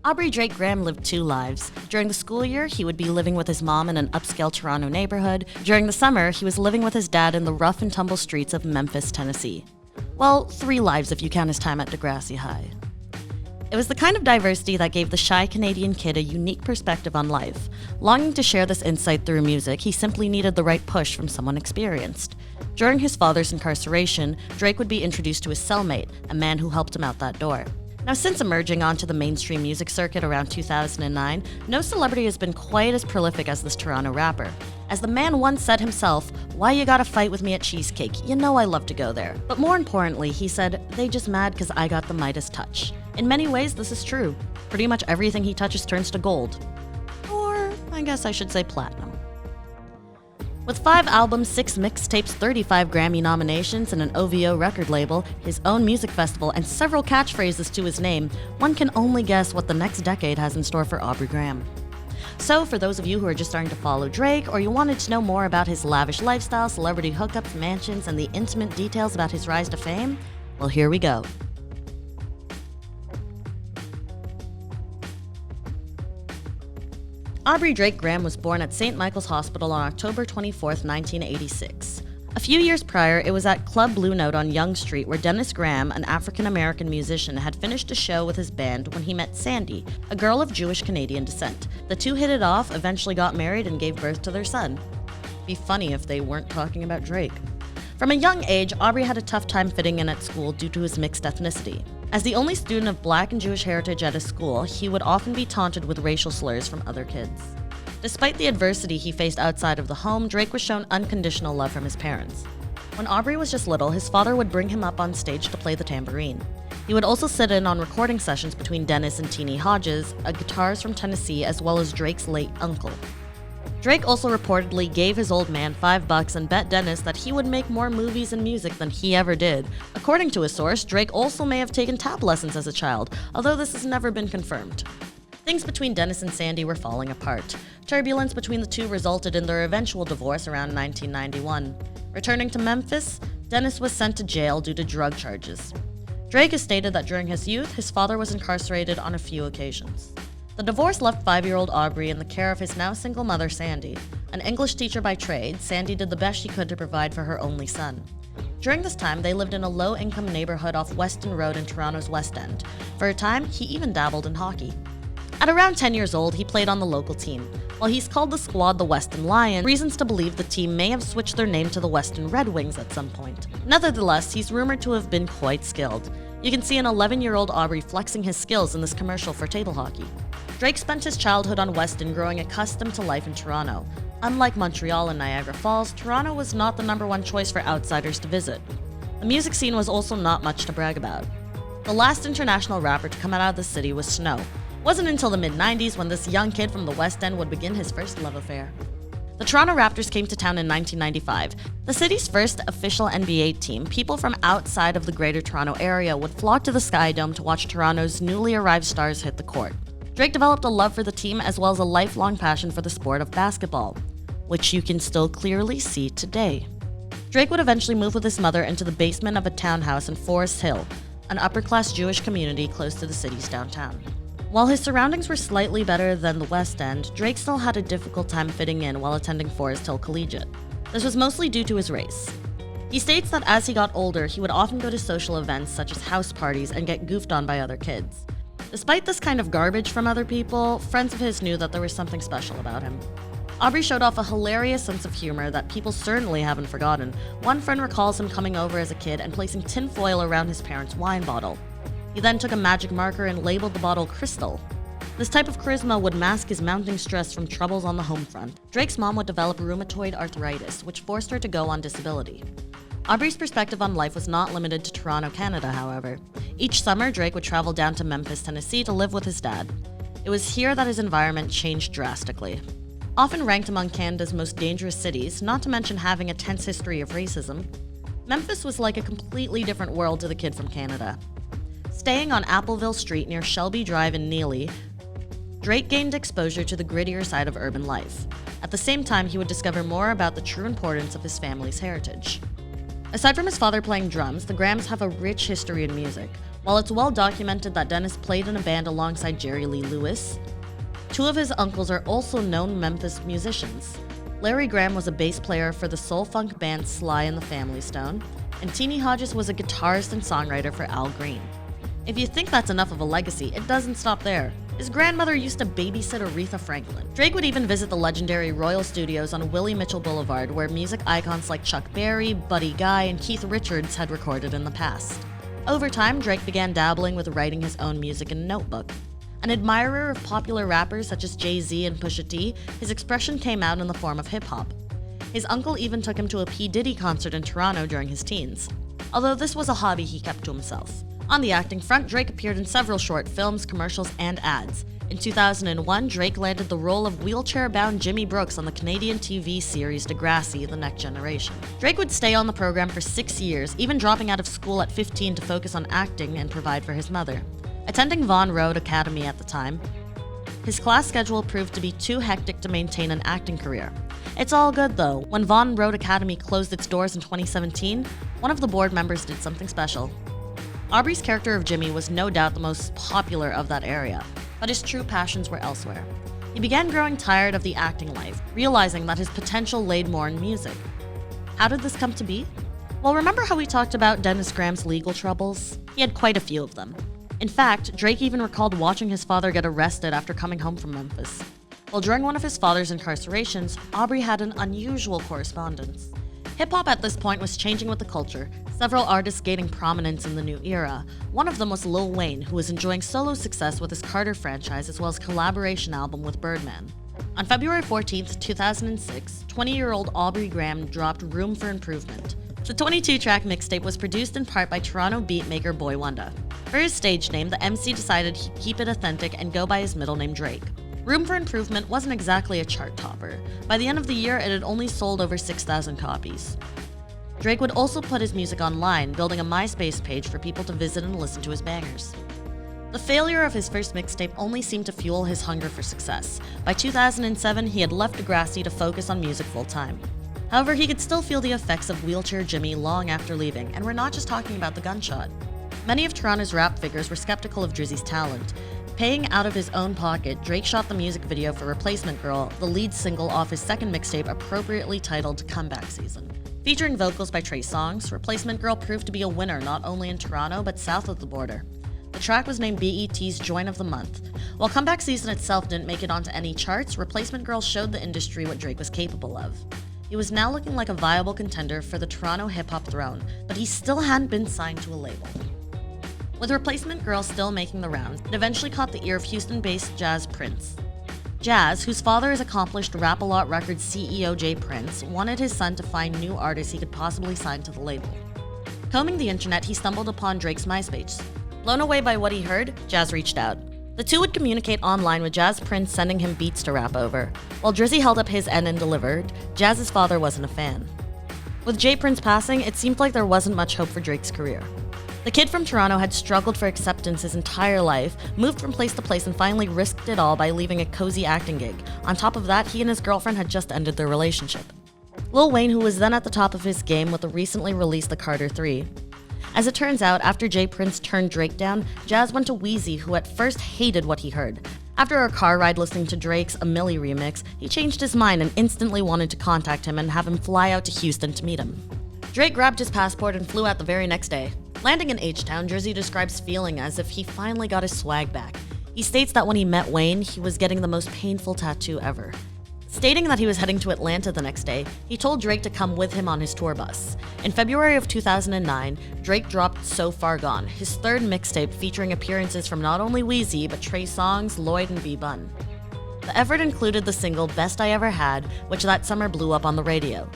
Aubrey Drake Graham lived two lives. During the school year, he would be living with his mom in an upscale Toronto neighborhood. During the summer, he was living with his dad in the rough and tumble streets of Memphis, Tennessee. Well, three lives if you count his time at Degrassi High. It was the kind of diversity that gave the shy Canadian kid a unique perspective on life. Longing to share this insight through music, he simply needed the right push from someone experienced. During his father's incarceration, Drake would be introduced to his cellmate, a man who helped him out that door. Now, since emerging onto the mainstream music circuit around 2009, no celebrity has been quite as prolific as this Toronto rapper. As the man once said himself, "Why you gotta fight with me at Cheesecake? You know I love to go there." But more importantly, he said, "They just mad cause I got the Midas touch." In many ways, this is true. Pretty much everything he touches turns to gold. Or, I guess I should say platinum. With 5 albums, 6 mixtapes, 35 Grammy nominations, and an OVO record label, his own music festival, and several catchphrases to his name, one can only guess what the next decade has in store for Aubrey Graham. So, for those of you who are just starting to follow Drake, or you wanted to know more about his lavish lifestyle, celebrity hookups, mansions, and the intimate details about his rise to fame, well, here we go. Aubrey Drake Graham was born at St. Michael's Hospital on October 24, 1986. A few years prior, it was at Club Blue Note on Yonge Street where Dennis Graham, an African-American musician, had finished a show with his band when he met Sandy, a girl of Jewish-Canadian descent. The two hit it off, eventually got married, and gave birth to their son. Be funny if they weren't talking about Drake. From a young age, Aubrey had a tough time fitting in at school due to his mixed ethnicity. As the only student of Black and Jewish heritage at his school, he would often be taunted with racial slurs from other kids. Despite the adversity he faced outside of the home, Drake was shown unconditional love from his parents. When Aubrey was just little, his father would bring him up on stage to play the tambourine. He would also sit in on recording sessions between Dennis and Teenie Hodges, a guitarist from Tennessee, as well as Drake's late uncle. Drake also reportedly gave his old man $5 and bet Dennis that he would make more movies and music than he ever did. According to a source, Drake also may have taken tap lessons as a child, although this has never been confirmed. Things between Dennis and Sandy were falling apart. Turbulence between the two resulted in their eventual divorce around 1991. Returning to Memphis, Dennis was sent to jail due to drug charges. Drake has stated that during his youth, his father was incarcerated on a few occasions. The divorce left 5-year-old Aubrey in the care of his now single mother, Sandy. An English teacher by trade, Sandy did the best she could to provide for her only son. During this time, they lived in a low-income neighborhood off Weston Road in Toronto's West End. For a time, he even dabbled in hockey. At around 10 years old, he played on the local team. While he's called the squad the Weston Lions, reasons to believe the team may have switched their name to the Weston Red Wings at some point. Nevertheless, he's rumored to have been quite skilled. You can see an 11-year-old Aubrey flexing his skills in this commercial for table hockey. Drake spent his childhood on Weston growing accustomed to life in Toronto. Unlike Montreal and Niagara Falls, Toronto was not the #1 choice for outsiders to visit. The music scene was also not much to brag about. The last international rapper to come out of the city was Snow. It wasn't until the mid-90s when this young kid from the West End would begin his first love affair. The Toronto Raptors came to town in 1995. The city's first official NBA team, people from outside of the Greater Toronto area would flock to the Sky Dome to watch Toronto's newly arrived stars hit the court. Drake developed a love for the team as well as a lifelong passion for the sport of basketball, which you can still clearly see today. Drake would eventually move with his mother into the basement of a townhouse in Forest Hill, an upper-class Jewish community close to the city's downtown. While his surroundings were slightly better than the West End, Drake still had a difficult time fitting in while attending Forest Hill Collegiate. This was mostly due to his race. He states that as he got older, he would often go to social events such as house parties and get goofed on by other kids. Despite this kind of garbage from other people, friends of his knew that there was something special about him. Aubrey showed off a hilarious sense of humor that people certainly haven't forgotten. One friend recalls him coming over as a kid and placing tinfoil around his parents' wine bottle. He then took a magic marker and labeled the bottle Crystal. This type of charisma would mask his mounting stress from troubles on the home front. Drake's mom would develop rheumatoid arthritis, which forced her to go on disability. Aubrey's perspective on life was not limited to Toronto, Canada, however. Each summer, Drake would travel down to Memphis, Tennessee to live with his dad. It was here that his environment changed drastically. Often ranked among Canada's most dangerous cities, not to mention having a tense history of racism, Memphis was like a completely different world to the kid from Canada. Staying on Appleville Street near Shelby Drive in Neely, Drake gained exposure to the grittier side of urban life. At the same time, he would discover more about the true importance of his family's heritage. Aside from his father playing drums, the Grahams have a rich history in music. While it's well documented that Dennis played in a band alongside Jerry Lee Lewis, two of his uncles are also known Memphis musicians. Larry Graham was a bass player for the soul-funk band Sly and the Family Stone, and Teenie Hodges was a guitarist and songwriter for Al Green. If you think that's enough of a legacy, it doesn't stop there. His grandmother used to babysit Aretha Franklin. Drake would even visit the legendary Royal Studios on Willie Mitchell Boulevard, where music icons like Chuck Berry, Buddy Guy, and Keith Richards had recorded in the past. Over time, Drake began dabbling with writing his own music in a notebook. An admirer of popular rappers such as Jay-Z and Pusha T, his expression came out in the form of hip-hop. His uncle even took him to a P. Diddy concert in Toronto during his teens, although this was a hobby he kept to himself. On the acting front, Drake appeared in several short films, commercials, and ads. In 2001, Drake landed the role of wheelchair-bound Jimmy Brooks on the Canadian TV series Degrassi: The Next Generation. Drake would stay on the program for 6 years, even dropping out of school at 15 to focus on acting and provide for his mother. Attending Vaughan Road Academy at the time, his class schedule proved to be too hectic to maintain an acting career. It's all good though. When Vaughan Road Academy closed its doors in 2017, one of the board members did something special. Aubrey's character of Jimmy was no doubt the most popular of that area, but his true passions were elsewhere. He began growing tired of the acting life, realizing that his potential laid more in music. How did this come to be? Well, remember how we talked about Dennis Graham's legal troubles? He had quite a few of them. In fact, Drake even recalled watching his father get arrested after coming home from Memphis. Well, during one of his father's incarcerations, Aubrey had an unusual correspondence. Hip-hop at this point was changing with the culture, several artists gaining prominence in the new era. One of them was Lil Wayne, who was enjoying solo success with his Carter franchise as well as collaboration album with Birdman. On February 14, 2006, 20-year-old Aubrey Graham dropped Room for Improvement. The 22-track mixtape was produced in part by Toronto beatmaker Boy Wonder. For his stage name, the MC decided he'd keep it authentic and go by his middle name Drake. Room for Improvement wasn't exactly a chart topper. By the end of the year, it had only sold over 6,000 copies. Drake would also put his music online, building a MySpace page for people to visit and listen to his bangers. The failure of his first mixtape only seemed to fuel his hunger for success. By 2007, he had left Degrassi to focus on music full-time. However, he could still feel the effects of Wheelchair Jimmy long after leaving, and we're not just talking about the gunshot. Many of Toronto's rap figures were skeptical of Drizzy's talent. Paying out of his own pocket, Drake shot the music video for Replacement Girl, the lead single off his second mixtape appropriately titled Comeback Season. Featuring vocals by Trey Songz, Replacement Girl proved to be a winner not only in Toronto but south of the border. The track was named BET's Joint of the Month. While Comeback Season itself didn't make it onto any charts, Replacement Girl showed the industry what Drake was capable of. He was now looking like a viable contender for the Toronto hip-hop throne, but he still hadn't been signed to a label. With Replacement Girl still making the rounds, it eventually caught the ear of Houston-based Jazz Prince. Jazz, whose father is accomplished Rap-A-Lot Records CEO Jay Prince, wanted his son to find new artists he could possibly sign to the label. Combing the internet, he stumbled upon Drake's MySpace. Blown away by what he heard, Jazz reached out. The two would communicate online with Jazz Prince sending him beats to rap over. While Drizzy held up his end and delivered, Jazz's father wasn't a fan. With Jay Prince passing, it seemed like there wasn't much hope for Drake's career. The kid from Toronto had struggled for acceptance his entire life, moved from place to place, and finally risked it all by leaving a cozy acting gig. On top of that, he and his girlfriend had just ended their relationship. Lil Wayne, who was then at the top of his game with the recently released The Carter 3. As it turns out, after Jay Prince turned Drake down, Jazz went to Wheezy, who at first hated what he heard. After a car ride listening to Drake's A Milli remix, he changed his mind and instantly wanted to contact him and have him fly out to Houston to meet him. Drake grabbed his passport and flew out the very next day. Landing in H-Town, Drizzy describes feeling as if he finally got his swag back. He states that when he met Wayne, he was getting the most painful tattoo ever. Stating that he was heading to Atlanta the next day, he told Drake to come with him on his tour bus. In February of 2009, Drake dropped So Far Gone, his third mixtape featuring appearances from not only Wheezy, but Trey Songz, Lloyd, and B-Bun. The effort included the single Best I Ever Had, which that summer blew up on the radio.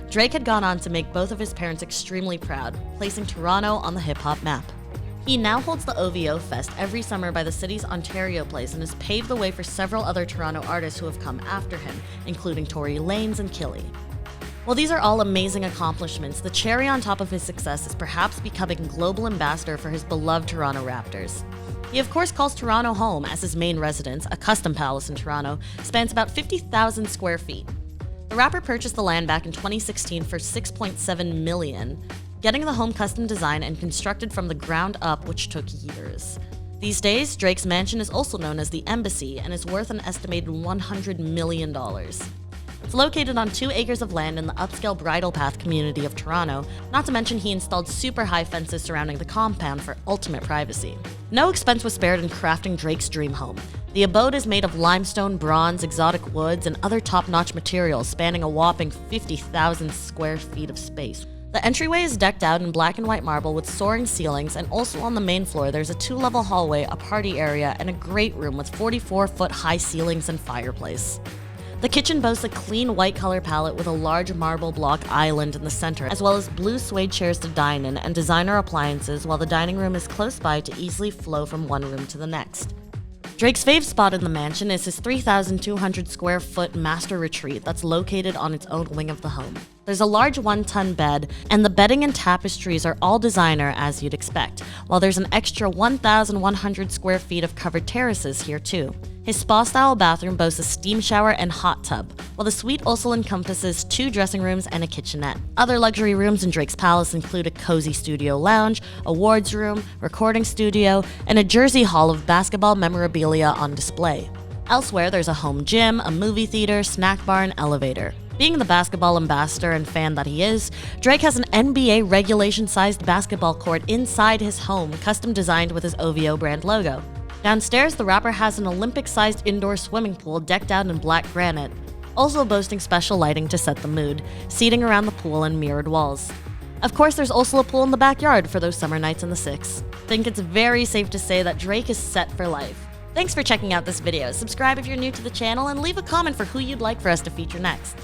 Drake had gone on to make both of his parents extremely proud, placing Toronto on the hip-hop map. He now holds the OVO Fest every summer by the city's Ontario Place and has paved the way for several other Toronto artists who have come after him, including Tory Lanez and Killy. While these are all amazing accomplishments, the cherry on top of his success is perhaps becoming global ambassador for his beloved Toronto Raptors. He of course calls Toronto home, as his main residence, a custom palace in Toronto, spans about 50,000 square feet. The rapper purchased the land back in 2016 for $6.7 million, getting the home custom designed and constructed from the ground up, which took years. These days, Drake's mansion is also known as the Embassy and is worth an estimated $100 million. It's located on 2 acres of land in the upscale Bridle Path community of Toronto, not to mention he installed super high fences surrounding the compound for ultimate privacy. No expense was spared in crafting Drake's dream home. The abode is made of limestone, bronze, exotic woods, and other top-notch materials spanning a whopping 50,000 square feet of space. The entryway is decked out in black and white marble with soaring ceilings, and also on the main floor there's a 2-level hallway, a party area, and a great room with 44-foot high ceilings and fireplace. The kitchen boasts a clean white color palette with a large marble block island in the center, as well as blue suede chairs to dine in and designer appliances, while the dining room is close by to easily flow from one room to the next. Drake's fave spot in the mansion is his 3,200 square foot master retreat that's located on its own wing of the home. There's a large 1-ton bed, and the bedding and tapestries are all designer as you'd expect, while there's an extra 1,100 square feet of covered terraces here too. His spa-style bathroom boasts a steam shower and hot tub, while the suite also encompasses 2 dressing rooms and a kitchenette. Other luxury rooms in Drake's palace include a cozy studio lounge, awards room, recording studio, and a Jersey Hall of basketball memorabilia on display. Elsewhere, there's a home gym, a movie theater, snack bar, and elevator. Being the basketball ambassador and fan that he is, Drake has an NBA regulation-sized basketball court inside his home, custom designed with his OVO brand logo. Downstairs, the rapper has an Olympic-sized indoor swimming pool decked out in black granite, also boasting special lighting to set the mood, seating around the pool and mirrored walls. Of course, there's also a pool in the backyard for those summer nights in the 6. Think it's very safe to say that Drake is set for life. Thanks for checking out this video. Subscribe if you're new to the channel and leave a comment for who you'd like for us to feature next.